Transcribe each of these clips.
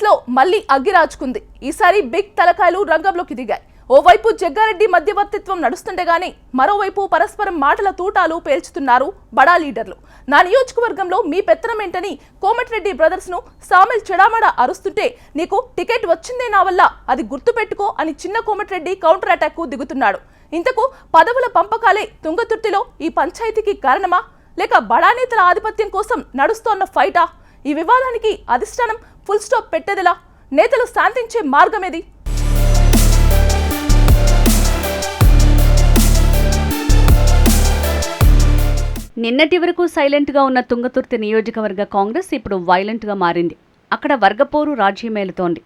తుంగతుర్తిలో మళ్లీ అగ్గిరాచుకుంది. ఈసారి బిగ్ తలకాయలు రంగంలోకి దిగాయి. ఓవైపు జగ్గారెడ్డి మధ్యవర్తిత్వం నడుస్తుండగానే మరోవైపు పరస్పరం మాటల తూటాలు పేల్చుతున్నారు బడా లీడర్లు. నా నియోజకవర్గంలో మీ పెత్తనమేంటని కోమటిరెడ్డి బ్రదర్స్ ను సామెల్ చెడామడా అరుస్తుంటే నీకు టికెట్ వచ్చిందే నా వల్ల, అది గుర్తుపెట్టుకో అని చిన్న కోమటిరెడ్డి కౌంటర్ అటాక్ కు దిగుతున్నాడు. ఇంతకు పదవుల పంపకాలే తుంగతుర్తిలో ఈ పంచాయతీకి కారణమా, లేక బడా నేతల ఆధిపత్యం కోసం నడుస్తోన్న ఫైటా? ఈ వివాదానికి అధిష్టానం ఫుల్ స్టాప్ పెట్టేదిలా? నేతలు శాంతించే మార్గమేది? నిన్నటి వరకు సైలెంట్గా ఉన్న తుంగతుర్తి నియోజకవర్గ కాంగ్రెస్ ఇప్పుడు వైలెంట్గా మారింది. అక్కడ వర్గపోరు రాజ్యమేలుతోంది.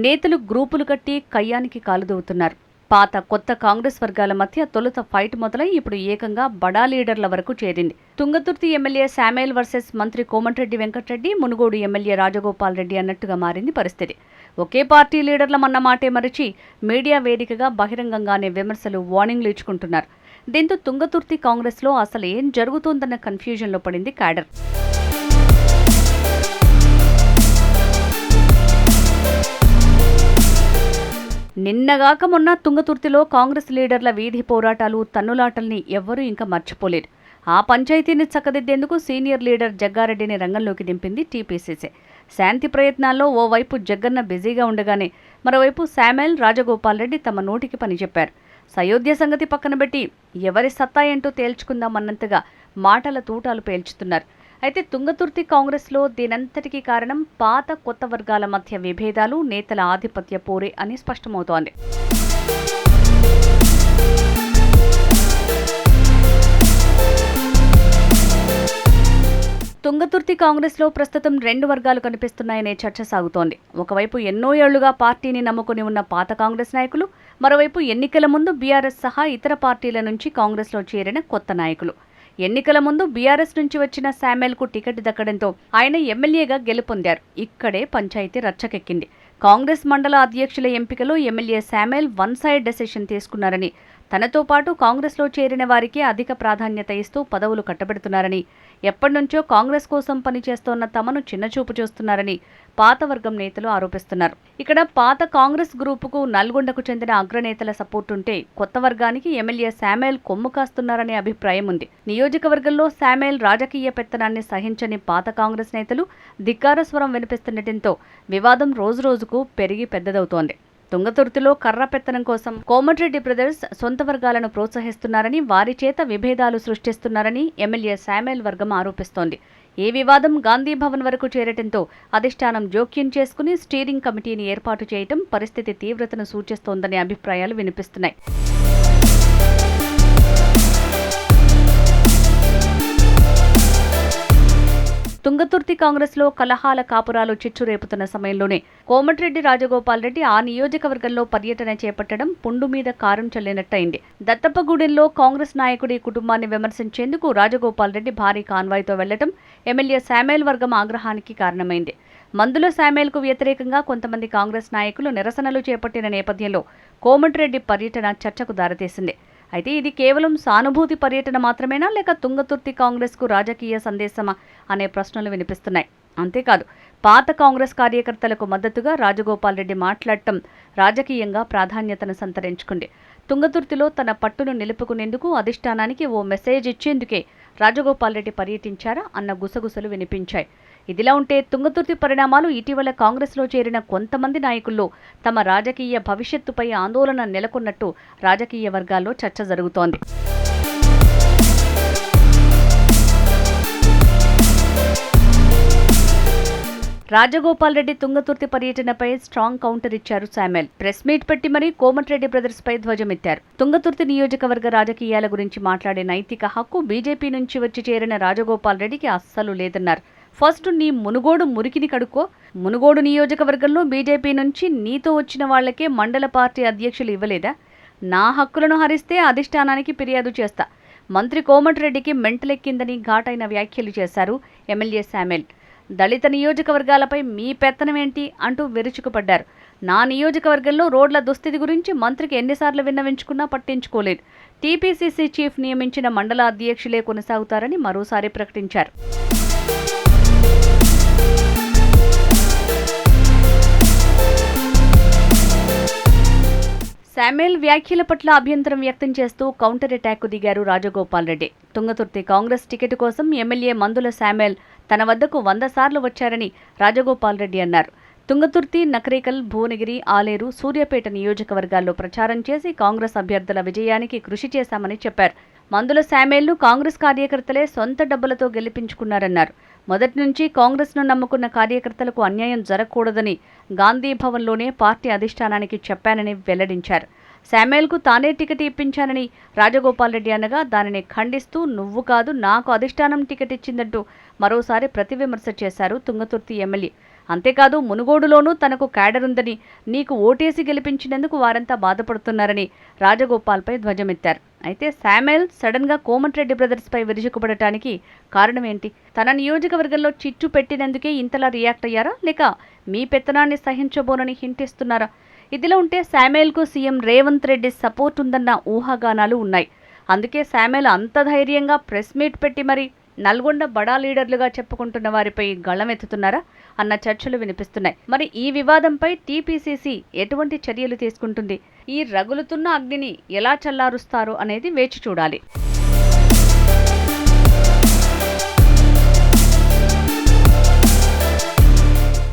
నేతలు గ్రూపులు కట్టి కయ్యానికి కాలుదవుతున్నారు. పాత కొత్త కాంగ్రెస్ వర్గాల మధ్య తొలుత ఫైట్ మొదలై ఇప్పుడు ఏకంగా బడా లీడర్ల వరకు చేరింది. తుంగతుర్తి ఎమ్మెల్యే శామ్యూల్ వర్సెస్ మంత్రి కోమటిరెడ్డి వెంకటరెడ్డి, మునుగోడు ఎమ్మెల్యే రాజగోపాల్ రెడ్డి అన్నట్టుగా మారింది పరిస్థితి. ఒకే పార్టీ లీడర్లమన్న మాటే మరిచి మీడియా వేదికగా బహిరంగంగానే విమర్శలు, వార్నింగ్లు ఇచ్చుకుంటున్నారు. దీంతో తుంగతుర్తి కాంగ్రెస్లో అసలు ఏం జరుగుతోందన్న కన్ఫ్యూజన్లో పడింది క్యాడర్. నిన్నగాక మొన్న తుంగతుర్తిలో కాంగ్రెస్ లీడర్ల వీధి పోరాటాలు, తన్నులాటల్ని ఎవ్వరూ ఇంకా మర్చిపోలేరు. ఆ పంచాయతీని చక్కదిద్దేందుకు సీనియర్ లీడర్ జగ్గారెడ్డిని రంగంలోకి దింపింది టీపీసీసీ. శాంతి ప్రయత్నాల్లో ఓవైపు జగ్గన్న బిజీగా ఉండగానే మరోవైపు శామ్యూల్, రాజగోపాల్ రెడ్డి తమ నోటికి పని చెప్పారు. సయోధ్య సంగతి పక్కన పెట్టి ఎవరి సత్తా ఏంటో తేల్చుకుందామన్నంతగా మాటల తూటాలు పేల్చుతున్నారు. అయితే తుంగతుర్తి కాంగ్రెస్లో దీనంతటికీ కారణం పాత కొత్త వర్గాల మధ్య విభేదాలు, నేతల ఆధిపత్య పోరే అని స్పష్టమవుతోంది. తుంగతుర్తి కాంగ్రెస్లో ప్రస్తుతం రెండు వర్గాలు కనిపిస్తున్నాయనే చర్చ సాగుతోంది. ఒకవైపు ఎన్నో ఏళ్లుగా పార్టీని నమ్ముకుని ఉన్న పాత కాంగ్రెస్ నాయకులు, మరోవైపు ఎన్నికల ముందు బీఆర్ఎస్ సహా ఇతర పార్టీల నుంచి కాంగ్రెస్లో చేరిన కొత్త నాయకులు. ఎన్నికల ముందు బీఆర్ఎస్ నుంచి వచ్చిన శామ్యూల్కు టికెట్ దక్కడంతో ఆయన ఎమ్మెల్యేగా గెలుపొందారు. ఇక్కడే పంచాయతీ రచ్చకెక్కింది. కాంగ్రెస్ మండల అధ్యక్షుల ఎంపికలో MLA Samuel one side decision తీసుకున్నారని, తనతో పాటు కాంగ్రెస్లో చేరిన వారికి అధిక ప్రాధాన్యత ఇస్తూ పదవులు కట్టబెడుతున్నారని, ఎప్పటినుంచో కాంగ్రెస్ కోసం పనిచేస్తోన్న తమను చిన్నచూపు చూస్తున్నారని పాత వర్గం నేతలు ఆరోపిస్తున్నారు. ఇక్కడ పాత కాంగ్రెస్ గ్రూపుకు నల్గొండకు చెందిన అగ్రనేతల సపోర్ట్ ఉంటే, కొత్త వర్గానికి ఎమ్మెల్యే శామ్యూల్ కొమ్ము కాస్తున్నారనే అభిప్రాయం ఉంది. నియోజకవర్గంలో శామ్యూల్ రాజకీయ పెత్తనాన్ని సహించని పాత కాంగ్రెస్ నేతలు ధిక్కార స్వరం వినిపిస్తుండటంతో వివాదం రోజురోజుకు పెరిగి పెద్దదవుతోంది. తుంగతుర్తిలో కర్ర పెత్తనం కోసం కోమటిరెడ్డి బ్రదర్స్ సొంత వర్గాలను ప్రోత్సహిస్తున్నారని, వారి చేత విభేదాలు సృష్టిస్తున్నారని ఎమ్మెల్యే శామ్యూల్ వర్గం ఆరోపిస్తోంది. ఈ వివాదం గాంధీ భవన్ వరకు చేరటంతో అధిష్టానం జోక్యం చేసుకుని స్టీరింగ్ కమిటీని ఏర్పాటు చేయటం పరిస్థితి తీవ్రతను సూచిస్తోందనే అభిప్రాయాలు వినిపిస్తున్నాయి. తుంగతుర్తి కాంగ్రెస్లో కలహాల కాపురాలు చిచ్చురేపుతున్న సమయంలోనే కోమటిరెడ్డి రాజగోపాల్ రెడ్డి ఆ నియోజకవర్గంలో పర్యటన చేపట్టడం పుండు మీద కారం చల్లినట్టయింది. దత్తప్పగూడెంలో కాంగ్రెస్ నాయకుడి కుటుంబాన్ని విమర్శించేందుకు రాజగోపాల్ రెడ్డి భారీ కాన్వాయ్తో వెళ్లడం ఎమ్మెల్యే శామ్యూల్ వర్గం ఆగ్రహానికి కారణమైంది. మందుల శామ్యూల్కు వ్యతిరేకంగా కొంతమంది కాంగ్రెస్ నాయకులు నిరసనలు చేపట్టిన నేపథ్యంలో కోమటిరెడ్డి పర్యటన చర్చకు దారితీసింది. అయితే ఇది కేవలం సానుభూతి పర్యటన మాత్రమేనా, లేక తుంగతుర్తి కాంగ్రెస్కు రాజకీయ సందేశమా అనే ప్రశ్నలు వినిపిస్తున్నాయి. అంతేకాదు, పాత కాంగ్రెస్ కార్యకర్తలకు మద్దతుగా రాజగోపాల్ రెడ్డి మాట్లాడటం రాజకీయంగా ప్రాధాన్యతను సంతరించుకుంది. తుంగతుర్తిలో తన పట్టును నిలుపుకునేందుకు అధిష్టానానికి ఓ మెసేజ్ ఇచ్చేందుకే రాజగోపాల్ రెడ్డి పర్యటించారా అన్న గుసగుసలు వినిపించాయి. ఇదిలా ఉంటే తుంగతుర్తి పరిణామాలు ఇటీవల కాంగ్రెస్లో చేరిన కొంతమంది నాయకుల్లో తమ రాజకీయ భవిష్యత్తుపై ఆందోళన నెలకొన్నట్టు రాజకీయ వర్గాల్లో చర్చ జరుగుతోంది. రాజగోపాల్ రెడ్డి తుంగతుర్తి పర్యటనపై స్ట్రాంగ్ కౌంటర్ ఇచ్చారు శామ్యూల్. ప్రెస్ మీట్ పెట్టి మరీ కోమటిరెడ్డి బ్రదర్స్ పై ధ్వజమెత్తారు. తుంగతుర్తి నియోజకవర్గ రాజకీయాల గురించి మాట్లాడే నైతిక హక్కు బీజేపీ నుంచి వచ్చి చేరిన రాజగోపాల్ రెడ్డికి అస్సలు లేదన్నారు. ఫస్ట్ నీ మునుగోడు మురికిని కడుక్కో. మునుగోడు నియోజకవర్గంలో బీజేపీ నుంచి నీతో వచ్చిన వాళ్లకే మండల పార్టీ అధ్యక్షులు ఇవ్వలేదా? నా హక్కులను హరిస్తే అధిష్టానానికి ఫిర్యాదు చేస్తా. మంత్రి కోమటిరెడ్డికి మెంటలెక్కిందని ఘాటైన వ్యాఖ్యలు చేశారు ఎమ్మెల్యే శామ్యూల్. దళిత నియోజకవర్గాలపై మీ పెత్తనమేంటి అంటూ విరుచుకుపడ్డారు. నా నియోజకవర్గంలో రోడ్ల దుస్థితి గురించి మంత్రికి ఎన్నిసార్లు విన్నవించుకున్నా పట్టించుకోలేదు. టీపీసీసీ చీఫ్ నియమించిన మండల అధ్యక్షులే కొనసాగుతారని మరోసారి ప్రకటించారు. శామ్యూల్ వ్యాఖ్యల పట్ల అభ్యంతరం వ్యక్తం చేస్తూ కౌంటర్ అటాక్ దిగారు రాజగోపాల్ రెడ్డి. తుంగతుర్తి కాంగ్రెస్ టికెట్ కోసం ఎమ్మెల్యే మందుల శామ్యూల్ తన వద్దకు 100 సార్లు వచ్చారని రాజగోపాల్ రెడ్డి అన్నారు. తుంగతుర్తి, నకరేకల్, భువనగిరి, ఆలేరు, సూర్యాపేట నియోజకవర్గాల్లో ప్రచారం చేసి కాంగ్రెస్ అభ్యర్థుల విజయానికి కృషి చేశామని చెప్పారు. మందుల శామ్యూల్ను కాంగ్రెస్ కార్యకర్తలే సొంత డబ్బులతో గెలిపించుకున్నారన్నారు. మొదటి నుంచి కాంగ్రెస్ను నమ్ముకున్న కార్యకర్తలకు అన్యాయం జరగకూడదని గాంధీ భవన్లోనే పార్టీ అధిష్టానానికి చెప్పానని వెల్లడించారు. శామ్యూల్కు తానే టికెట్ ఇప్పించానని రాజగోపాల్ రెడ్డి అనగా దానిని ఖండిస్తూ నువ్వు కాదు నాకు అధిష్టానం టికెట్ ఇచ్చిందంటూ మరోసారి ప్రతివిమర్శ చేశారు తుంగతుర్తి ఎమ్మెల్యే. అంతేకాదు మునుగోడులోనూ తనకు క్యాడర్ ఉందని, నీకు ఓటేసి గెలిపించినందుకు వారంతా బాధపడుతున్నారని రాజగోపాల్పై ధ్వజమెత్తారు. అయితే శామ్యూల్ సడన్ గా కోమటిరెడ్డి బ్రదర్స్ పై విరుచుకుపడటానికి కారణం ఏంటి? తన నియోజకవర్గంలో చిచ్చు పెట్టినందుకే ఇంతలా రియాక్ట్ అయ్యారా, లేక మీ పెత్తనాన్ని సహించబోనని హింట్ ఇస్తున్నారా? ఇదిలో ఉంటే శామ్యూల్కు సీఎం రేవంత్ రెడ్డి సపోర్ట్ ఉందన్న ఊహాగానాలు ఉన్నాయి. అందుకే శామ్యూల్ అంత ధైర్యంగా ప్రెస్ మీట్ పెట్టి మరి నల్గొండ బడా లీడర్లుగా చెప్పుకుంటున్న వారిపై గళమెత్తుతున్నారా అన్న చర్చలు వినిపిస్తున్నాయి. మరి ఈ వివాదంపై టీపీసీసీ ఎటువంటి చర్యలు తీసుకుంటుంది? ఈ రగులుతున్న అగ్నిని ఎలా చల్లారుస్తారు అనేది వేచి చూడాలి.